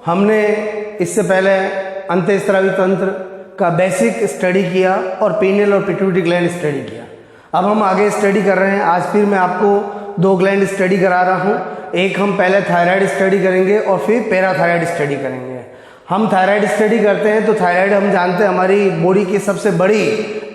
हमने इससे पहले अंतःस्रावी तंत्र का बेसिक स्टडी किया और पीनियल और पिट्यूटरी ग्लैंड स्टडी किया। अब हम आगे स्टडी कर रहे हैं। आज फिर मैं आपको 2 ग्लैंड स्टडी करा रहा हूँ। एक हम पहले थायराइड स्टडी करेंगे और फिर पैराथायराइड स्टडी करेंगे। हम थायराइड स्टडी करते हैं तो थायराइड हम जानते हैं हमारी बॉडी की सबसे बड़ी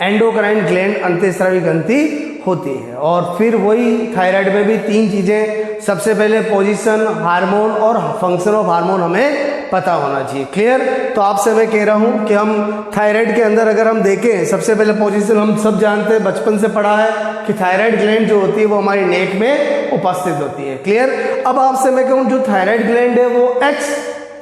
एंडोक्राइन ग्लैंड अंतःस्रावी ग्रंथि होती है। और फिर वही थायराइड में भी 3 चीज़ें, सबसे पहले पोजीशन, हार्मोन और फंक्शन ऑफ हार्मोन हमें पता होना चाहिए। क्लियर? तो आपसे मैं कह रहा हूँ कि हम थायराइड के अंदर अगर हम देखें, सबसे पहले पोजीशन हम सब जानते हैं, बचपन से पढ़ा है कि थायराइड ग्लैंड जो होती है वो हमारी नेक में उपस्थित होती है। क्लियर? अब आपसे मैं कहूँ जो थायराइड ग्लैंड है वो एक्स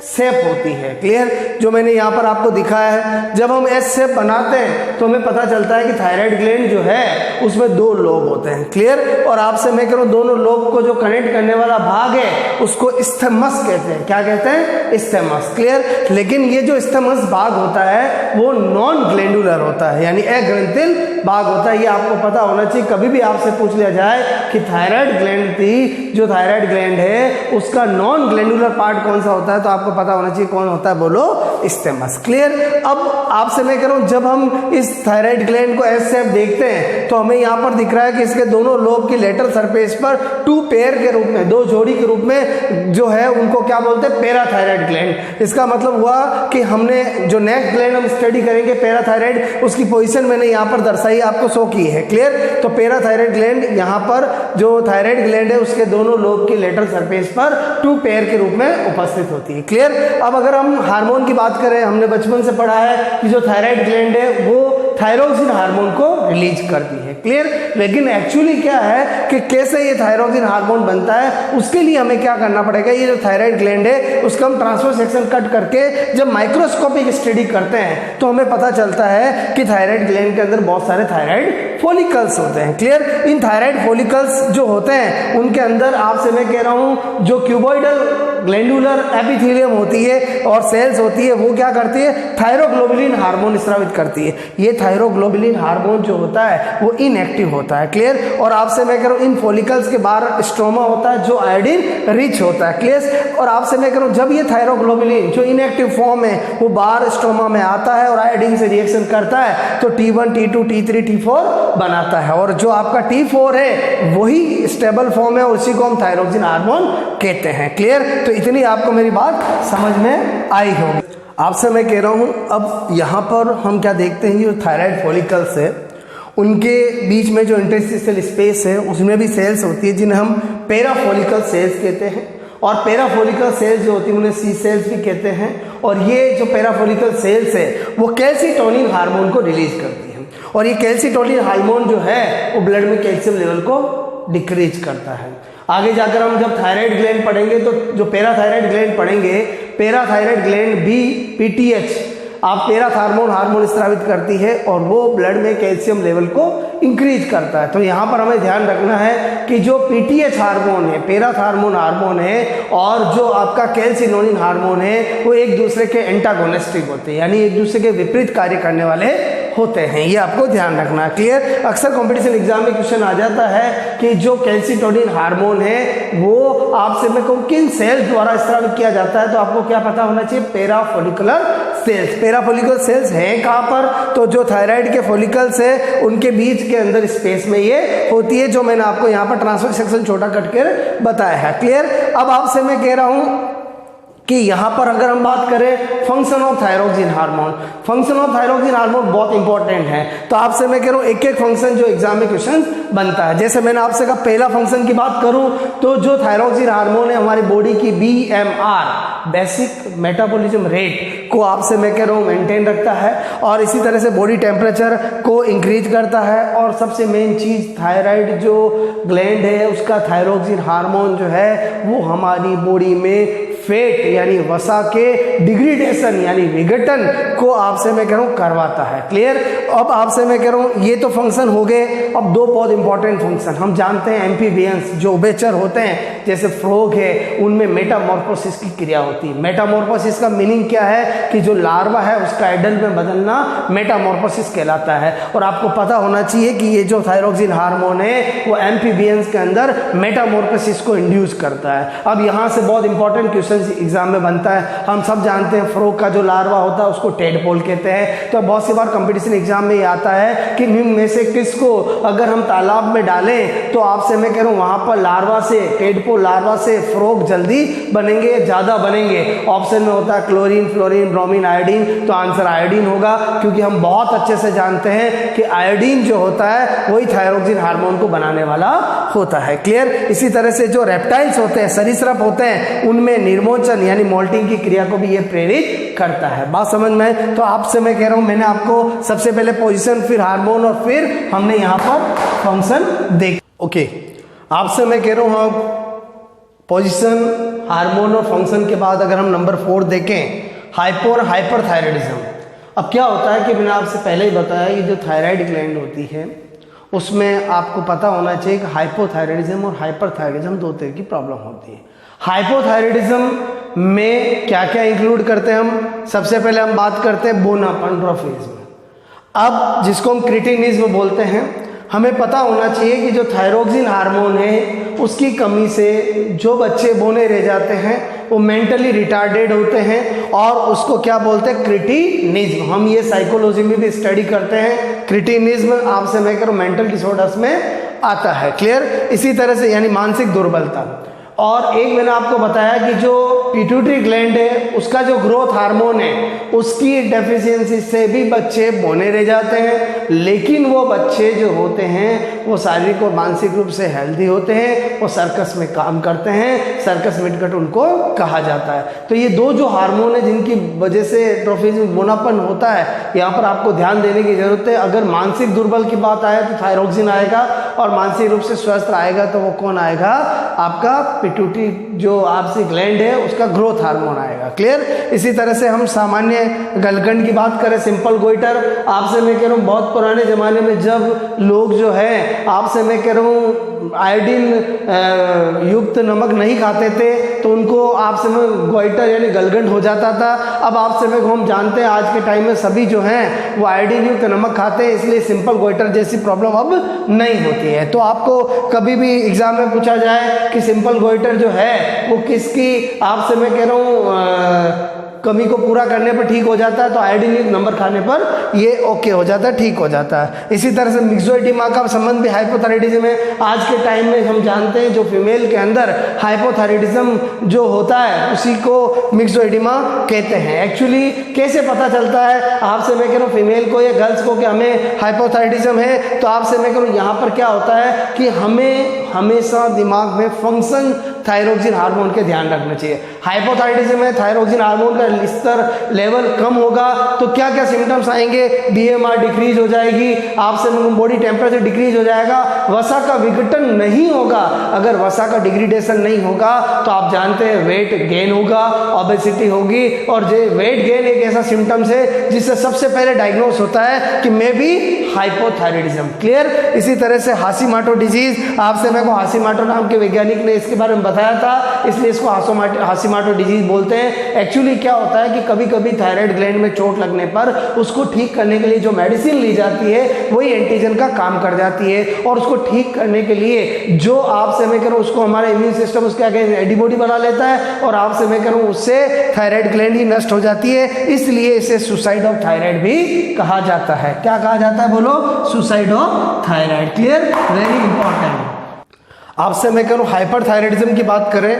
शेप होती है। क्लियर? जो मैंने यहाँ पर आपको दिखाया है, जब हम एस शेप बनाते हैं तो हमें पता चलता है कि थायराइड ग्लैंड जो है उसमें 2 लोब होते हैं। क्लियर? और आपसे मैं कह रहा हूँ दोनों लोब को जो कनेक्ट करने वाला भाग है उसको स्थैमस कहते हैं। क्या कहते हैं? स्थैमस। क्लियर? लेकिन ये जो स्थैमस भाग होता है वो नॉन ग्लैंडुलर होता है, यानी अग्रंथिल भाग होता है। ये आपको पता होना चाहिए। कभी भी आपसे पूछ लिया जाए कि थायराइड ग्लैंड थी, जो थायराइड ग्लैंड है उसका नॉन ग्लैंडुलर पार्ट कौन सा होता है, तो आपको पता होना चाहिए कौन होता है, बोलो स्थैमस। क्लियर? अब आपसे मैं कह रहा हूं जब हम इस थायराइड ग्लैंड को एस शेप देखते हैं तो हमें यहां पर दिख रहा है कि इसके दोनों लोब की लेटरल सरफेस पर 2 पेयर के रूप में, 2 जोड़ी के रूप में जो है उनको क्या बोलते हैं, पैराथायराइड ग्लैंड। इसका मतलब हुआ कि हमने जो नेक्स्ट ग्लैंड हम स्टडी करेंगे पैराथायराइड, उसकी पोजीशन मैंने यहां पर दर्शाई, आपको शो की है। क्लियर? तो पैराथायराइड ग्लैंड यहां पर जो थायराइड ग्लैंड है उसके दोनों लोब की लेटरल सरफेस पर 2 पेयर के रूप में उपस्थित होती है। क्लियर? अब अगर हम हार्मोन की बात करें, हमने बचपन से पढ़ा है कि जो थायराइड ग्लैंड है वो थायरोक्सिन हार्मोन को रिलीज करती है। क्लियर? लेकिन एक्चुअली क्या है कि कैसे ये थायरोक्सिन हार्मोन बनता है, उसके लिए हमें क्या करना पड़ेगा, ये जो थायराइड ग्लैंड है उसका हम ट्रांसफर सेक्शन कट करके जब माइक्रोस्कोपिक स्टडी करते हैं तो हमें पता चलता है कि थायराइड ग्लैंड के अंदर बहुत सारे थायराइड फॉलिकल्स होते हैं। क्लियर? इन थायराइड फॉलिकल्स जो होते हैं उनके अंदर आपसे मैं कह रहा हूं जो क्यूबॉइडल ग्लैंडुलर एपिथेलियम होती है और सेल्स होती है वो क्या करती है, थायरोग्लोबुलिन हार्मोन स्रावित करती है। ये थायरोग्लोबुलिन हार्मोन जो होता है वो इनएक्टिव होता है। क्लियर? और आपसे मैं कह रहा हूं इन फॉलिकल्स के बाहर स्ट्रोमा होता है जो आयोडीन रिच होता है। क्लियर? और आपसे मैं कह रहा हूं जब ये थायरोग्लोबुलिन जो इनएक्टिव फॉर्म है वो बाहर स्ट्रोमा में आता है और आयोडीन से रिएक्शन करता है तो T1, T2, T3, T4 बनाता है। और जो आपका T4 है वही स्टेबल फॉर्म है और उसी को हम थायरोक्सिन हार्मोन कहते हैं। क्लियर? तो इतनी आपको मेरी बात समझ में आई होगी। आपसे मैं कह रहा हूं अब यहां पर हम क्या देखते हैं, जो थायराइड फॉलिकल्स है उनके बीच में जो इंटरस्टिशियल स्पेस है उसमें भी सेल्स होती है जिन्हें हम पैराफॉलिकल सेल्स कहते हैं। और पैराफॉलिकल सेल्स जो होती है उन्हें सी सेल्स भी कहते हैं। और ये जो पैराफॉलिकल सेल्स है वो कैल्सिटोनिन हार्मोन को रिलीज करती है। और ये कैल्सिटोनिन हार्मोन जो है वो ब्लड में कैल्शियम लेवल को डिक्रीज करता है। आगे जाकर हम जब थायराइड ग्लैंड पढ़ेंगे तो जो पैराथायराइड ग्लैंड पढ़ेंगे, पैराथायराइड ग्लैंड भी PTH आप पैराथार्मोन हार्मोन स्रावित करती है और वो ब्लड में कैल्शियम लेवल को इंक्रीज करता है। तो यहाँ पर हमें ध्यान रखना है कि जो PTH हार्मोन है, पैराथार्मोन हार्मोन है, और जो आपका कैल्सिटोनिन हार्मोन है वो एक दूसरे के एंटागोनिस्टिक होते हैं, यानी एक दूसरे के विपरीत कार्य करने वाले होते हैं। ये आपको ध्यान रखना है। क्लियर? अक्सर कंपटीशन एग्जाम में क्वेश्चन आ जाता है कि जो कैल्सिटोनिन हार्मोन है वो आपसे मैं कहूँ किन सेल्स द्वारा स्रावित किया जाता है, तो आपको क्या पता होना चाहिए, पैराफॉलिकुलर सेल्स। पैराफॉलिकुलर सेल्स हैं कहाँ पर, तो जो थायराइड के फॉलिकल्स है उनके बीच के अंदर स्पेस में ये होती है, जो मैंने आपको यहाँ पर ट्रांसफर सेक्शन छोटा कट कर बताया है। क्लियर? अब आपसे मैं कह रहा हूँ कि यहाँ पर अगर हम बात करें function of thyroxine hormone, function of thyroxine hormone बहुत इंपॉर्टेंट है। तो आपसे मैं कह रहा हूँ एक एक फंक्शन जो एग्जाम में क्वेश्चन बनता है। जैसे मैंने आपसे कहा पहला फंक्शन की बात करूँ तो जो थायरोक्सिन हार्मोन है हमारी बॉडी की BMR बेसिक मेटाबॉलिज्म रेट को आपसे मैं कह रहा हूँ मेंटेन रखता है और इसी तरह से बॉडी टेम्परेचर को इंक्रीज करता है। और सबसे मेन चीज थायराइड जो ग्लैंड है उसका थायरोक्सिन हार्मोन जो है वो हमारी बॉडी में फैट यानी वसा के डिग्रेडेशन यानी विघटन को आपसे मैं कह रहा हूँ करवाता है। क्लियर? अब आपसे मैं कह रहा हूँ ये तो फंक्शन हो गए। अब 2 बहुत इंपॉर्टेंट फंक्शन हम जानते हैं, एम्फीबियंस जो उभयचर होते हैं जैसे फ्रॉग है उनमें मेटामॉर्फोसिस की क्रिया होती है। मेटामॉर्फोसिस का मीनिंग क्या है कि जो लार्वा है उसका एडल्ट में बदलना मेटामॉर्फोसिस कहलाता है। और आपको पता होना चाहिए कि ये जो थायरोक्सिन हार्मोन है वो एम्फीबियंस के अंदर मेटामॉर्फोसिस को इंड्यूस करता है। अब यहाँ से बहुत इंपॉर्टेंट क्वेश्चन क्वेश्चन एग्जाम में बनता है। हम सब जानते हैं फ्रॉग का जो लार्वा होता है उसको टेडपोल कहते हैं। तो बहुत सी बार कंपटीशन एग्जाम में ये आता है कि निम्न में से किसको अगर हम तालाब में डालें तो आपसे मैं कह रहा हूँ वहां पर लार्वा से, टेडपोल लार्वा से फ्रॉग जल्दी बनेंगे, ज्यादा बनेंगे। ऑप्शन में होता है क्लोरीन, फ्लोरीन, ब्रोमीन, आयोडीन। तो आंसर आयोडीन होगा, क्योंकि हम बहुत अच्छे से जानते हैं कि आयोडीन जो होता है वही थायरोक्सिन हार्मोन को बनाने वाला होता है। क्लियर। इसी तरह से जो रेप्टाइल्स होते हैं, सरीसृप होते हैं, उनमें निर्मोचन यानी मोल्टिंग की क्रिया को भी ये प्रेरित करता है। बात समझ में? तो आपसे मैं कह रहा हूं, मैंने आपको सबसे पहले पोजीशन, फिर हार्मोन और फिर हमने यहां पर फंक्शन देख। ओके, आपसे मैं कह रहा हूं पोजीशन, हार्मोन और फंक्शन के बाद अगर हम नंबर 4 देखें, हाइपो और हाइपरथायराइडिज्म। अब क्या होता है कि मैंने आपसे पहले ही बताया, ये जो थायराइड ग्लैंड होती है उसमें आपको पता होना चाहिए कि हाइपोथायराइडिज्म और हाइपरथायराइडिज्म दो तरह की प्रॉब्लम होती है। हाइपोथायराइडिज्म में क्या क्या इंक्लूड करते हैं हम? सबसे पहले हम बात करते हैं बोनापर्ड्रोफिज्म। अब जिसको हम क्रिटिनिज्म बोलते हैं, हमें पता होना चाहिए कि जो थायरोक्सिन हार्मोन है उसकी कमी से जो बच्चे बोने रह जाते हैं वो मेंटली रिटार्डेड होते हैं और उसको क्या बोलते हैं? क्रिटिनिज्म। हम ये साइकोलॉजी में भी स्टडी करते हैं। क्रिटिनिज्म आपसे मैं करूँ मेंटल डिसऑर्डर्स में आता है। क्लियर। इसी तरह से यानी मानसिक दुर्बलता। और एक मैंने आपको बताया कि जो पिट्यूटरी ग्लैंड है उसका जो ग्रोथ हार्मोन है उसकी डेफिशिएंसी से भी बच्चे बौने रह जाते हैं, लेकिन वो बच्चे जो होते हैं वो शारीरिक और मानसिक रूप से हेल्दी होते हैं, वो सर्कस में काम करते हैं, सर्कस मिडगट उनको कहा जाता है। तो ये दो जो हार्मोन है जिनकी वजह से ट्रोफिज्म बोनापन होता है, यहाँ पर आपको ध्यान देने की जरूरत है। अगर मानसिक दुर्बल की बात आए तो थायरोक्सिन आएगा, और मानसिक रूप से स्वस्थ आएगा तो वो कौन आएगा? आपका पिट्यूटरी जो आपसी ग्लैंड है उसका ग्रोथ हार्मोन आएगा। क्लियर। इसी तरह से हम सामान्य गलगंड की बात करें, सिंपल गोइटर, आपसे मैं कह रहा हूँ बहुत पुराने जमाने में जब लोग जो है आपसे मैं कह रहा हूँ आयोडीन युक्त नमक नहीं खाते थे तो उनको आपसे में गोइटर यानी गलगंड हो जाता था। अब आपसे में हम जानते हैं आज के टाइम में सभी जो हैं वो आयोडीन युक्त नमक खाते हैं, इसलिए सिंपल गोइटर जैसी प्रॉब्लम अब नहीं होती है। तो आपको कभी भी एग्जाम में पूछा जाए कि सिंपल गोइटर जो है वो किसकी आपसे मैं कह रहा हूँ कमी को पूरा करने पर ठीक हो जाता है, तो आयोडीन युक्त नंबर खाने पर ये ओके हो जाता है, ठीक हो जाता है। इसी तरह से मिक्सोइडिमा का संबंध भी हाइपोथायराइडिज्म है। आज के टाइम में हम जानते हैं जो फीमेल के अंदर हाइपोथायराइडिज्म जो होता है उसी को मिक्सोइडिमा कहते हैं। एक्चुअली कैसे पता चलता है आपसे मैं कह रहा हूँ फीमेल को या गर्ल्स को कि हमें हाइपोथायराइडिज्म है? तो आपसे मैं कह रहा हूँ यहाँ पर क्या होता है कि हमें हमेशा दिमाग में फंक्शन थायरोक्सिन हार्मोन के ध्यान रखना चाहिए। हाइपोथायराइडिज्म में थायरोक्सिन हार्मोन का स्तर लेवल कम होगा तो क्या क्या सिम्टम्स आएंगे? बीएमआर डिक्रीज हो जाएगी, आपसे बॉडी टेम्परेचर डिक्रीज हो जाएगा, वसा का विघटन नहीं होगा। अगर वसा का डिग्रेडेशन नहीं होगा तो आप जानते हैं वेट गेन होगा, ओबेसिटी होगी। और वेट गेन एक ऐसा सिम्टम्स है जिससे सबसे पहले डायग्नोस होता है कि मे बी हाइपोथायराइडिज्म। क्लियर। इसी तरह से हाशिमाटो डिजीज, आपसे मेरे को हाशिमाटो नाम के वैज्ञानिक ने इसके बारे में बताया था, इसलिए इसको हाशिमाटो डिजीज बोलते हैं। एक्चुअली क्या होता है कि कभी कभी थायराइड ग्लैंड में चोट लगने पर उसको ठीक करने के लिए जो मेडिसिन ली जाती है वही एंटीजन का काम कर जाती है, और उसको ठीक करने के लिए जो आपसे मैं करूँ उसको हमारा इम्यून सिस्टम उसके आगे एंटीबॉडी बना लेता है, और आपसे मैं करूँ उससे थायराइड ग्लैंड ही नष्ट हो जाती है। इसलिए इसे सुसाइड ऑफ थायराइड भी कहा जाता है। क्या कहा जाता है? बोलो, suicide of thyroid. Clear, very important. आपसे मैं करूँ हाइपरथायराइडिज्म की बात करें,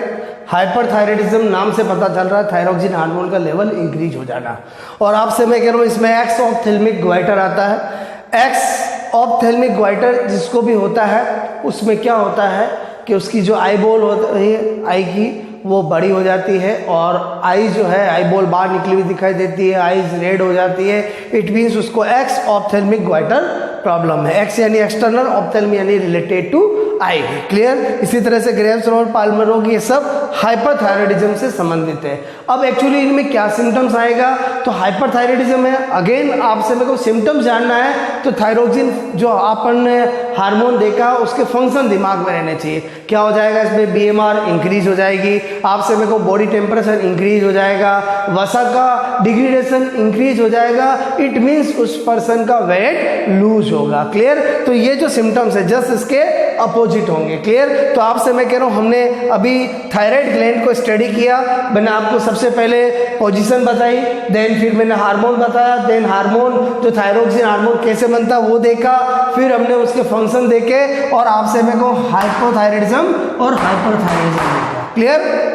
हाइपरथायराइडिज्म नाम से पता चल रहा है थायरोक्सिन हार्मोन का लेवल इंक्रीज हो जाना। और आपसे मैं कह रहा हूँ इसमें एक्स ऑप्थेल्मिक ग्वाइटर आता है। एक्स ऑप्थेल्मिक ग्वाइटर जिसको भी होता है उसमें क्या होता है कि उसकी जो आई बॉल होती है आई की वो बड़ी हो जाती है, और आई जो है आई बॉल बाहर निकली हुई दिखाई देती है, आईज रेड हो जाती है। इट मीन्स उसको एक्स ऑप्थेल्मिक ग्वाइटर प्रॉब्लम है। एक्स यानी एक्सटर्नल, ऑप्थेल्मी यानी रिलेटेड टू आई। क्लियर। इसी तरह से ग्रेव्स रोग, पाल्मर रोग, ये सब हाइपरथायराइडिज्म से संबंधित है। अब एक्चुअली इनमें क्या सिम्टम्स आएगा? तो हाइपरथायराइडिज्म है। अगेन आपसे मेरे को सिम्टम्स जानना है तो थायरोक्सिन जो अपन ने हार्मोन देखा उसके फंक्शन दिमाग में रहने चाहिए। क्या हो जाएगा इसमें? बीएमआर इंक्रीज हो जाएगी, आपसे मेरे को बॉडी टेम्परेचर इंक्रीज हो जाएगा, वसा का डिग्रेडेशन इंक्रीज हो जाएगा। इट मीन्स उस पर्सन का वेट लूज होगा। क्लियर। तो ये जो सिम्टम्स है जस्ट इसके अपोजिट होंगे। क्लियर? तो आपसे मैं कह रहा हूँ हमने अभी थायराइड ग्लैंड को स्टडी किया। मैंने आपको सबसे पहले पोजीशन बताई, देन फिर मैंने हार्मोन बताया, देन हार्मोन जो थायरोक्सिन हार्मोन कैसे बनता वो देखा, फिर हमने उसके फंक्शन देखे और आपसे मैं कहूँ हाइपोथायराइडिज्म और हाइपरथायराइडिज्म देखा। क्लियर?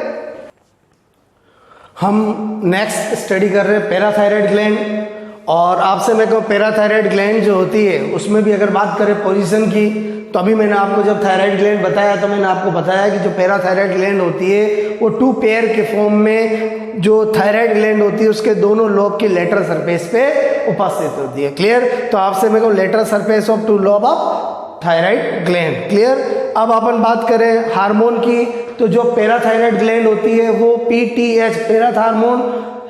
हम नेक्स्ट स्टडी कर रहे हैं पैराथायराइड ग्लैंड, और आपसे मैं कहूँ पैराथायराइड ग्लैंड जो होती है उसमें भी अगर बात करें पोजीशन की, तो अभी मैंने आपको जब थायराइड ग्लैंड बताया तो मैंने आपको बताया कि जो पैराथायराइड ग्लैंड होती है वो 2 पेयर के फॉर्म में जो थायराइड ग्लैंड होती है उसके दोनों लोब की लेटरल सरफेस पे उपस्थित होती है। क्लियर? तो आपसे मैं कहूँ lateral surface of 2 lobe of thyroid gland. Clear? अब अपन बात करें हार्मोन की, तो जो पैराथायराइड ग्लैंड होती है वो PTH पैराथार्मोन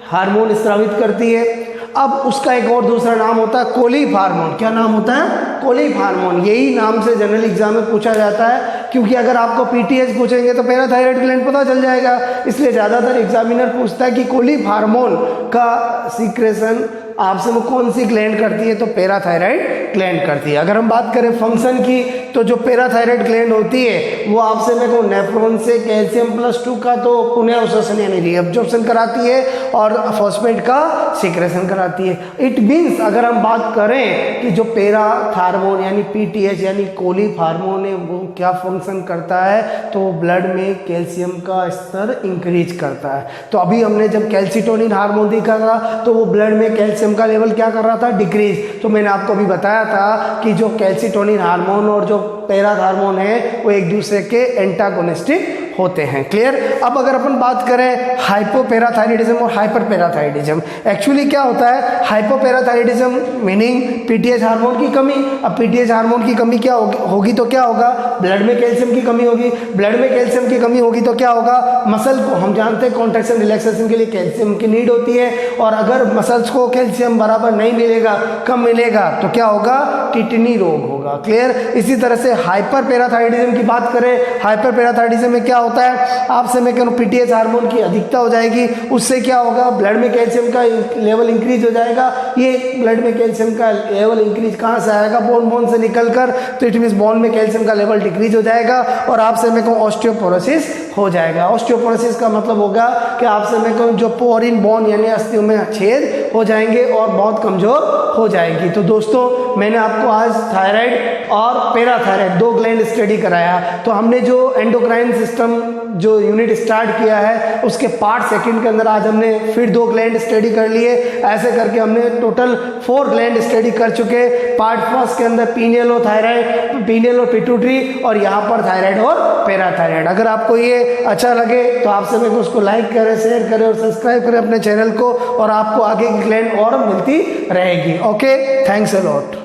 हार्मोन स्रावित करती है। अब उसका एक और दूसरा नाम होता है कोलिफ हार्मोन। क्या नाम होता है? कोलिफ हार्मोन। यही नाम से जनरल एग्जाम में पूछा जाता है, क्योंकि अगर आपको PTH पूछेंगे तो पैराथायराइड ग्लैंड पता चल जाएगा, इसलिए ज़्यादातर एग्जामिनर पूछता है कि कोलिफ हार्मोन का सीक्रेशन आपसे वो कौन सी ग्लैंड करती है, तो पैराथायराइड ग्लैंड करती है। अगर हम बात करें फंक्शन की, तो जो पैराथायराइड ग्लैंड होती है वो आपसे मैं कहूँ नेफ्रॉन से कैल्शियम+2 का तो पुनः अवशोषण यानी रीअब्जॉर्प्शन कराती है और फॉस्फेट का सीक्रेशन कराती है। इट मीन्स अगर हम बात करें कि जो पैराथार्मोन यानी PTH यानी कोलिफ हार्मोन है वो क्या फंक्शन करता है, तो ब्लड में कैल्शियम का स्तर इंक्रीज करता है। तो अभी हमने जब कैल्सिटोनिन हार्मोन देखा था तो वो ब्लड में कैल्शियम का लेवल क्या कर रहा था? डिक्रीज। तो मैंने आपको अभी बताया था कि जो कैल्सिटोनिन हार्मोन और जो पैराथार्मोन है वो एक दूसरे के एंटागोनिस्टिक होते हैं। क्लियर? अब अगर अपन बात करें हाइपोपैराथायराइडिज्म और हाइपरपैराथायराइडिज्म, एक्चुअली क्या होता है? हाइपोपैराथायराइडिज्म मीनिंग PTH हार्मोन की कमी। अब PTH हार्मोन की कमी क्या होगी तो क्या होगा? ब्लड में कैल्शियम की कमी होगी। ब्लड में कैल्शियम की कमी होगी तो क्या होगा? मसल को हम जानते हैं कॉन्ट्रैक्शन रिलैक्सेशन के लिए कैल्शियम की नीड होती है, और अगर मसल्स को कैल्शियम बराबर नहीं मिलेगा, कम मिलेगा, तो क्या होगा? किडनी रोग होगा। क्लियर? इसी तरह से हाइपरपैराथायराइडिज्म की बात करें, हाइपरपैराथायराइडिज्म में क्या होता है? आपसे मैं कहूँ PTH हार्मोन की अधिकता हो जाएगी, उससे क्या होगा? ब्लड में कैल्शियम का लेवल इंक्रीज हो जाएगा। ये ब्लड में कैल्शियम का लेवल इंक्रीज कहाँ से आएगा? बोन से निकलकर, तो इट मीन्स बोन में कैल्शियम का लेवल डिक्रीज हो जाएगा और आपसे मैं कहूँ ऑस्टियोपोरोसिस हो जाएगा। ऑस्टियोपोरोसिस का मतलब होगा कि आपसे मैं कहूँ जो पोर इन बोन यानी अस्थियों में छेद हो जाएंगे और बहुत कमजोर हो जाएगी। तो दोस्तों मैंने आपको आज थायराइड और पैराथायराइड 2 ग्लैंड स्टडी कराया। तो हमने जो एंडोक्राइन सिस्टम जो यूनिट स्टार्ट किया है उसके पार्ट सेकंड के अंदर आज हमने फिर 2 ग्लैंड स्टडी कर लिए। ऐसे करके हमने टोटल 4 ग्लैंड स्टडी कर चुके। पार्ट फर्स्ट के अंदर पीनियल और थायराइड, पीनियल और पिट्यूटरी, और यहाँ पर थायराइड और पैराथायराइड। अगर आपको ये अच्छा लगे तो आपसे मैं उसको लाइक करें, शेयर करें और सब्सक्राइब करें अपने चैनल को, और आपको आगे की ग्लैंड और मिलती रहेगी। Okay, thanks a lot.